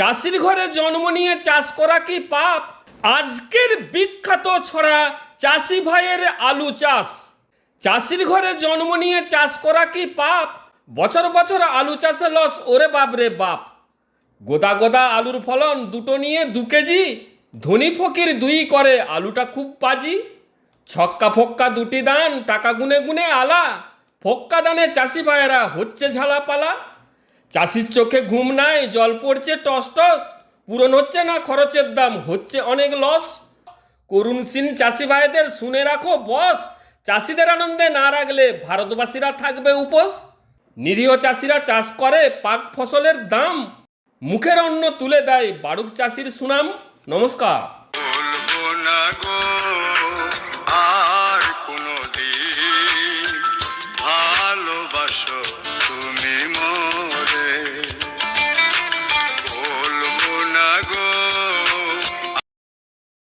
চাষির ঘরে জন্ম নিয়ে চাষ করা কি পাপ? আজকের বিখ্যাত ছড়া চাষি ভাইয়ের আলু চাষ। চাষির ঘরে জন্ম নিয়ে চাষ করা কি পাপ? বছর বছর আলু চাষে লস, ওরে বাপ রে বাপ। গোদা গোদা আলুর ফলন, দুটো নিয়ে 2 কেজি। ধনী ফকির দুই করে, আলুটা খুব বাজি। ছক্কা ফক্কা 2টি দান, টাকা গুনে গুনে আলা। ফক্কা দানে চাষি ভাইয়েরা হচ্ছে ঝালাপালা। চাষির চোখে ঘুম নাই, জল পড়ছে টস টস। পূরণ হচ্ছে না খরচের দাম, হচ্ছে অনেক লস। করুণশীল চাষি ভাইদের শুনে রাখো বস, চাষিদের আনন্দে না রাখলে ভারতবাসীরা থাকবে উপোস। নিরীহ চাষিরা চাষ করে পাক ফসলের দাম, মুখের অন্ন তুলে দেয় বাড়ুক চাষির সুনাম। নমস্কার।